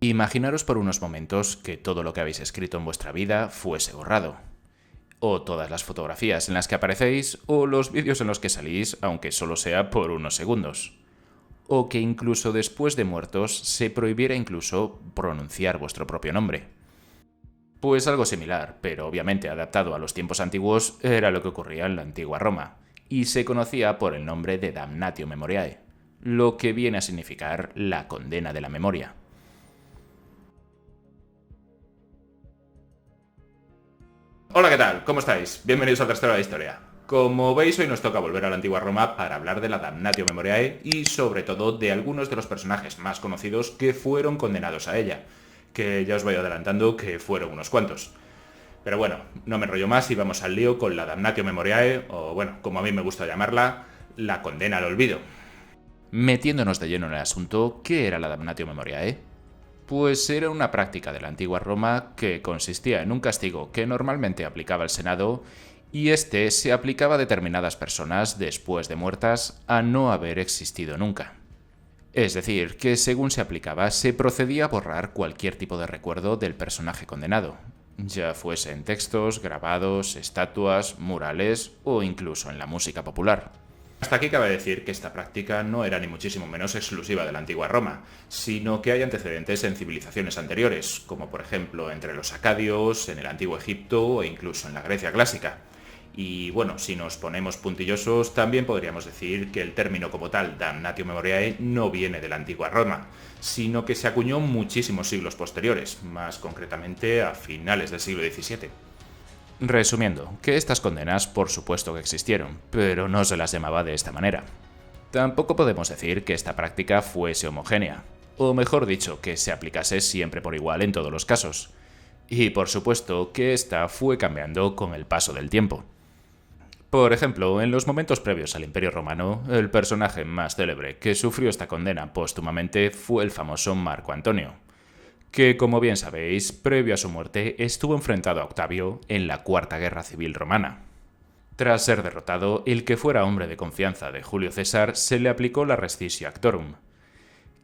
Imaginaros por unos momentos que todo lo que habéis escrito en vuestra vida fuese borrado. O todas las fotografías en las que aparecéis, o los vídeos en los que salís, aunque solo sea por unos segundos. O que incluso después de muertos se prohibiera incluso pronunciar vuestro propio nombre. Pues algo similar, pero obviamente adaptado a los tiempos antiguos, era lo que ocurría en la antigua Roma, y se conocía por el nombre de Damnatio Memoriae, lo que viene a significar la condena de la memoria. Hola, ¿qué tal? ¿Cómo estáis? Bienvenidos a Trastero de la Historia. Como veis, hoy nos toca volver a la antigua Roma para hablar de la Damnatio Memoriae y sobre todo de algunos de los personajes más conocidos que fueron condenados a ella, que ya os voy adelantando que fueron unos cuantos. Pero bueno, no me enrollo más y vamos al lío con la Damnatio Memoriae, o bueno, como a mí me gusta llamarla, la condena al olvido. Metiéndonos de lleno en el asunto, ¿qué era la Damnatio Memoriae? Pues era una práctica de la antigua Roma que consistía en un castigo que normalmente aplicaba el Senado y este se aplicaba a determinadas personas después de muertas a no haber existido nunca. Es decir, que según se aplicaba se procedía a borrar cualquier tipo de recuerdo del personaje condenado, ya fuese en textos, grabados, estatuas, murales o incluso en la música popular. Hasta aquí cabe decir que esta práctica no era ni muchísimo menos exclusiva de la antigua Roma, sino que hay antecedentes en civilizaciones anteriores, como por ejemplo entre los acadios, en el antiguo Egipto e incluso en la Grecia clásica. Y bueno, si nos ponemos puntillosos, también podríamos decir que el término como tal, damnatio memoriae, no viene de la antigua Roma, sino que se acuñó muchísimos siglos posteriores, más concretamente a finales del siglo XVII. Resumiendo, que estas condenas por supuesto que existieron, pero no se las llamaba de esta manera. Tampoco podemos decir que esta práctica fuese homogénea, o mejor dicho, que se aplicase siempre por igual en todos los casos. Y por supuesto que esta fue cambiando con el paso del tiempo. Por ejemplo, en los momentos previos al Imperio Romano, el personaje más célebre que sufrió esta condena póstumamente fue el famoso Marco Antonio, que, como bien sabéis, previo a su muerte estuvo enfrentado a Octavio en la Cuarta Guerra Civil Romana. Tras ser derrotado, el que fuera hombre de confianza de Julio César se le aplicó la rescisio actorum,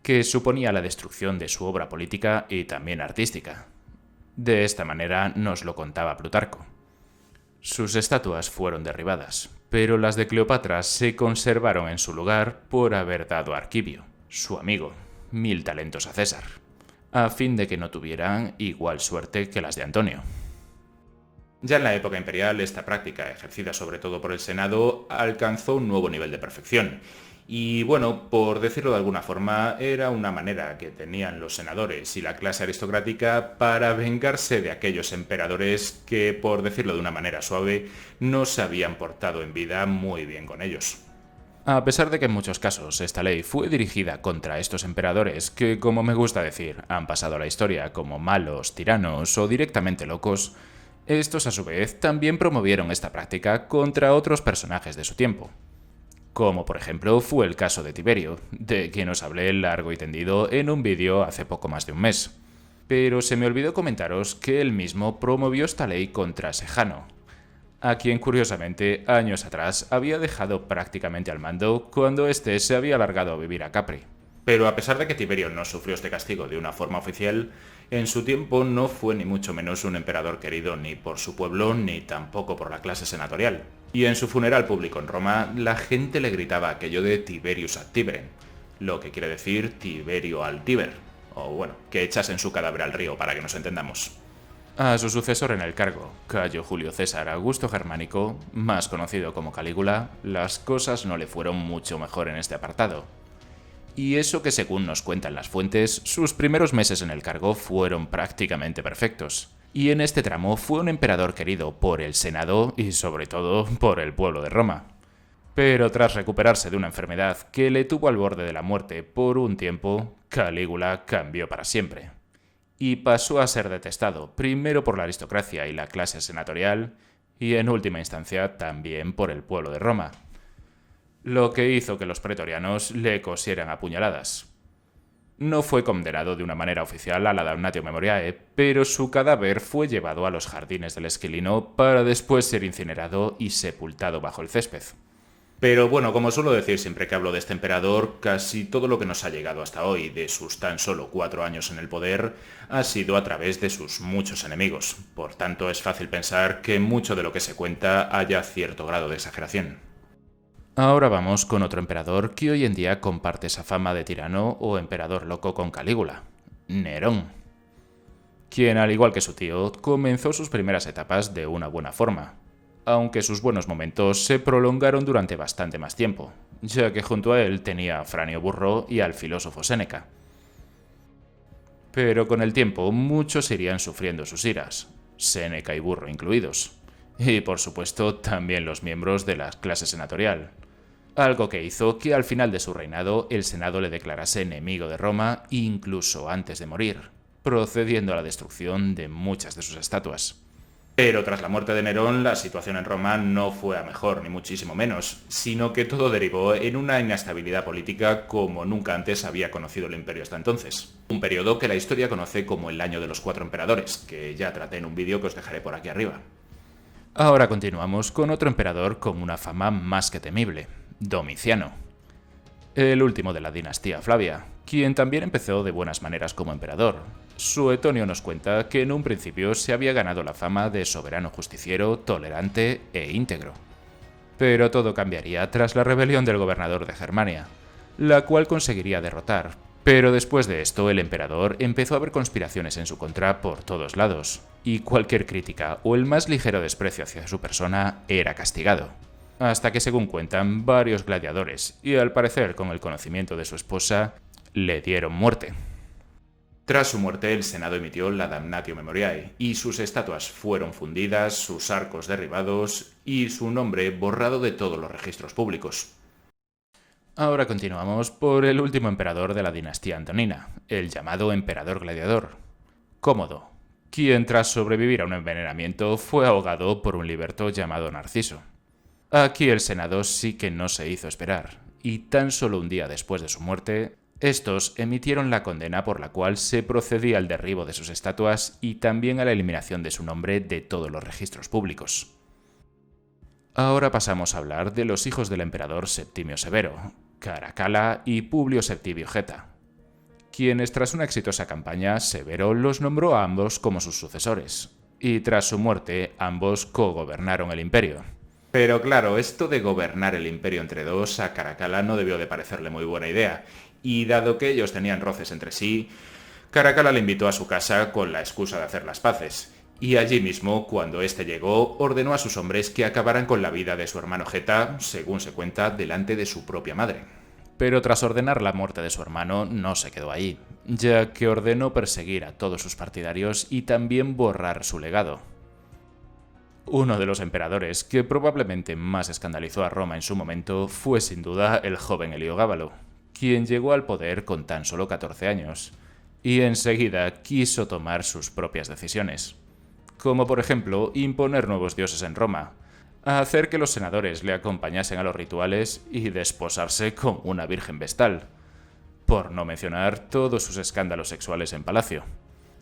que suponía la destrucción de su obra política y también artística. De esta manera nos lo contaba Plutarco. Sus estatuas fueron derribadas, pero las de Cleopatra se conservaron en su lugar por haber dado a Arquivio, su amigo, 1000 talentos a César, a fin de que no tuvieran igual suerte que las de Antonio. Ya en la época imperial, esta práctica, ejercida sobre todo por el Senado, alcanzó un nuevo nivel de perfección. Y bueno, por decirlo de alguna forma, era una manera que tenían los senadores y la clase aristocrática para vengarse de aquellos emperadores que, por decirlo de una manera suave, no se habían portado en vida muy bien con ellos. A pesar de que en muchos casos esta ley fue dirigida contra estos emperadores que, como me gusta decir, han pasado a la historia como malos, tiranos o directamente locos, estos a su vez también promovieron esta práctica contra otros personajes de su tiempo. Como por ejemplo fue el caso de Tiberio, de quien os hablé largo y tendido en un vídeo hace poco más de un mes. Pero se me olvidó comentaros que él mismo promovió esta ley contra Sejano, a quien curiosamente años atrás había dejado prácticamente al mando cuando éste se había largado a vivir a Capri. Pero a pesar de que Tiberio no sufrió este castigo de una forma oficial, en su tiempo no fue ni mucho menos un emperador querido ni por su pueblo ni tampoco por la clase senatorial. Y en su funeral público en Roma, la gente le gritaba aquello de Tiberius ad Tiberem, lo que quiere decir Tiberio al Tíber, o bueno, que echasen su cadáver al río para que nos entendamos. A su sucesor en el cargo, Cayo Julio César Augusto Germánico, más conocido como Calígula, las cosas no le fueron mucho mejor en este apartado. Y eso que según nos cuentan las fuentes, sus primeros meses en el cargo fueron prácticamente perfectos. Y en este tramo fue un emperador querido por el Senado y sobre todo por el pueblo de Roma. Pero tras recuperarse de una enfermedad que le tuvo al borde de la muerte por un tiempo, Calígula cambió para siempre. Y pasó a ser detestado, primero por la aristocracia y la clase senatorial, y en última instancia también por el pueblo de Roma, lo que hizo que los pretorianos le cosieran a puñaladas. No fue condenado de una manera oficial a la Damnatio Memoriae, pero su cadáver fue llevado a los jardines del Esquilino para después ser incinerado y sepultado bajo el césped. Pero bueno, como suelo decir siempre que hablo de este emperador, casi todo lo que nos ha llegado hasta hoy, de sus tan solo 4 años en el poder, ha sido a través de sus muchos enemigos. Por tanto, es fácil pensar que mucho de lo que se cuenta haya cierto grado de exageración. Ahora vamos con otro emperador que hoy en día comparte esa fama de tirano o emperador loco con Calígula, Nerón, quien, al igual que su tío, comenzó sus primeras etapas de una buena forma, aunque sus buenos momentos se prolongaron durante bastante más tiempo, ya que junto a él tenía a Franio Burro y al filósofo Séneca. Pero con el tiempo muchos irían sufriendo sus iras, Séneca y Burro incluidos, y por supuesto también los miembros de la clase senatorial, algo que hizo que al final de su reinado el Senado le declarase enemigo de Roma incluso antes de morir, procediendo a la destrucción de muchas de sus estatuas. Pero tras la muerte de Nerón, la situación en Roma no fue a mejor, ni muchísimo menos, sino que todo derivó en una inestabilidad política como nunca antes había conocido el imperio hasta entonces. Un periodo que la historia conoce como el año de los 4 emperadores, que ya traté en un vídeo que os dejaré por aquí arriba. Ahora continuamos con otro emperador con una fama más que temible, Domiciano, el último de la dinastía Flavia, quien también empezó de buenas maneras como emperador. Suetonio nos cuenta que en un principio se había ganado la fama de soberano justiciero, tolerante e íntegro. Pero todo cambiaría tras la rebelión del gobernador de Germania, la cual conseguiría derrotar. Pero después de esto, el emperador empezó a ver conspiraciones en su contra por todos lados, y cualquier crítica o el más ligero desprecio hacia su persona era castigado. Hasta que, según cuentan, varios gladiadores, y al parecer con el conocimiento de su esposa, le dieron muerte. Tras su muerte, el Senado emitió la Damnatio Memoriae, y sus estatuas fueron fundidas, sus arcos derribados y su nombre borrado de todos los registros públicos. Ahora continuamos por el último emperador de la dinastía antonina, el llamado emperador gladiador, Cómodo, quien tras sobrevivir a un envenenamiento fue ahogado por un liberto llamado Narciso. Aquí el Senado sí que no se hizo esperar, y tan solo un día después de su muerte, estos emitieron la condena por la cual se procedía al derribo de sus estatuas y también a la eliminación de su nombre de todos los registros públicos. Ahora pasamos a hablar de los hijos del emperador Septimio Severo, Caracalla y Publio Septimio Geta, quienes tras una exitosa campaña, Severo los nombró a ambos como sus sucesores, y tras su muerte ambos cogobernaron el imperio. Pero claro, esto de gobernar el imperio entre dos a Caracalla no debió de parecerle muy buena idea, y dado que ellos tenían roces entre sí, Caracalla le invitó a su casa con la excusa de hacer las paces, y allí mismo, cuando éste llegó, ordenó a sus hombres que acabaran con la vida de su hermano Geta, según se cuenta, delante de su propia madre. Pero tras ordenar la muerte de su hermano, no se quedó ahí, ya que ordenó perseguir a todos sus partidarios y también borrar su legado. Uno de los emperadores que probablemente más escandalizó a Roma en su momento fue sin duda el joven Heliogábalo, quien llegó al poder con tan solo 14 años, y enseguida quiso tomar sus propias decisiones, como por ejemplo imponer nuevos dioses en Roma, hacer que los senadores le acompañasen a los rituales y desposarse con una virgen vestal, por no mencionar todos sus escándalos sexuales en palacio.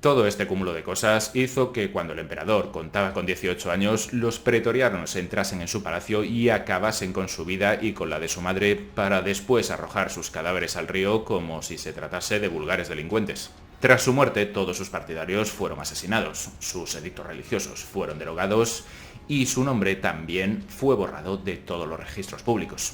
Todo este cúmulo de cosas hizo que cuando el emperador contaba con 18 años, los pretorianos entrasen en su palacio y acabasen con su vida y con la de su madre para después arrojar sus cadáveres al río como si se tratase de vulgares delincuentes. Tras su muerte, todos sus partidarios fueron asesinados, sus edictos religiosos fueron derogados y su nombre también fue borrado de todos los registros públicos.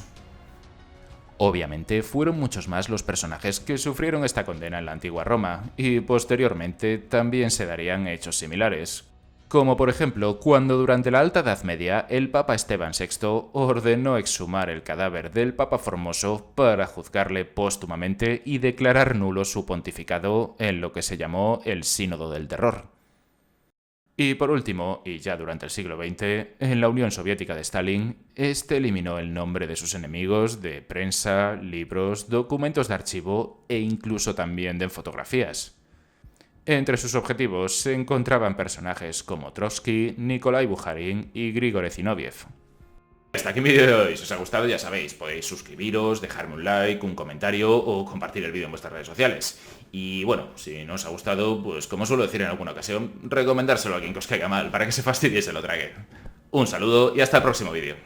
Obviamente fueron muchos más los personajes que sufrieron esta condena en la antigua Roma, y posteriormente también se darían hechos similares, como por ejemplo cuando durante la Alta Edad Media el Papa Esteban VI ordenó exhumar el cadáver del Papa Formoso para juzgarle póstumamente y declarar nulo su pontificado en lo que se llamó el Sínodo del Terror. Y por último, y ya durante el siglo XX, en la Unión Soviética de Stalin, este eliminó el nombre de sus enemigos de prensa, libros, documentos de archivo e incluso también de fotografías. Entre sus objetivos se encontraban personajes como Trotsky, Nikolai Bukharin y Grigori Zinoviev. Hasta aquí mi vídeo de hoy. Si os ha gustado, ya sabéis, podéis suscribiros, dejarme un like, un comentario o compartir el vídeo en vuestras redes sociales. Y bueno, si no os ha gustado, pues como suelo decir en alguna ocasión, recomendárselo a alguien que os caiga mal para que se fastidie y se lo trague. Un saludo y hasta el próximo vídeo.